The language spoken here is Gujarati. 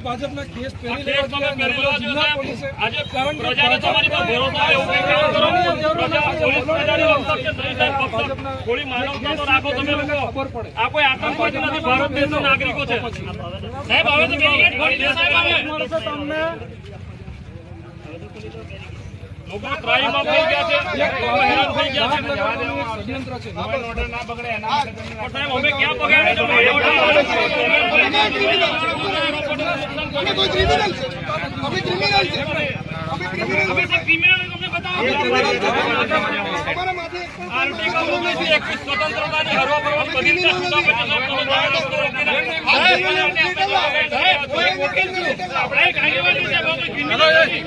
ભાજપના કેસ થોડી માનવતા તો રાખો તમે લોકો. આ કોઈ આતંકવાદી નથી, ભારત દેશના નાગરિકો છે. સાહેબ હવે તો તમને લોકો ત્રાહીમામ થઈ ગયા છે, હેરાન થઈ ગયા છે. ષડયંત્ર છે. ઓર્ડર ના બગડે એના માટે સાહેબ અમે ક્યાં બગાડે છે? અમે કોઈ ક્રિમિનલ છે. અમે ક્રિમિનલ છે. અમે ક્રિમિનલ તમને બતાવો. અમારા માથે આરટી કાનૂનની 21 સ્વતંત્રતાની હરોહરો બધી રીતે છૂટા પછી આપણે કાયદેસર છે.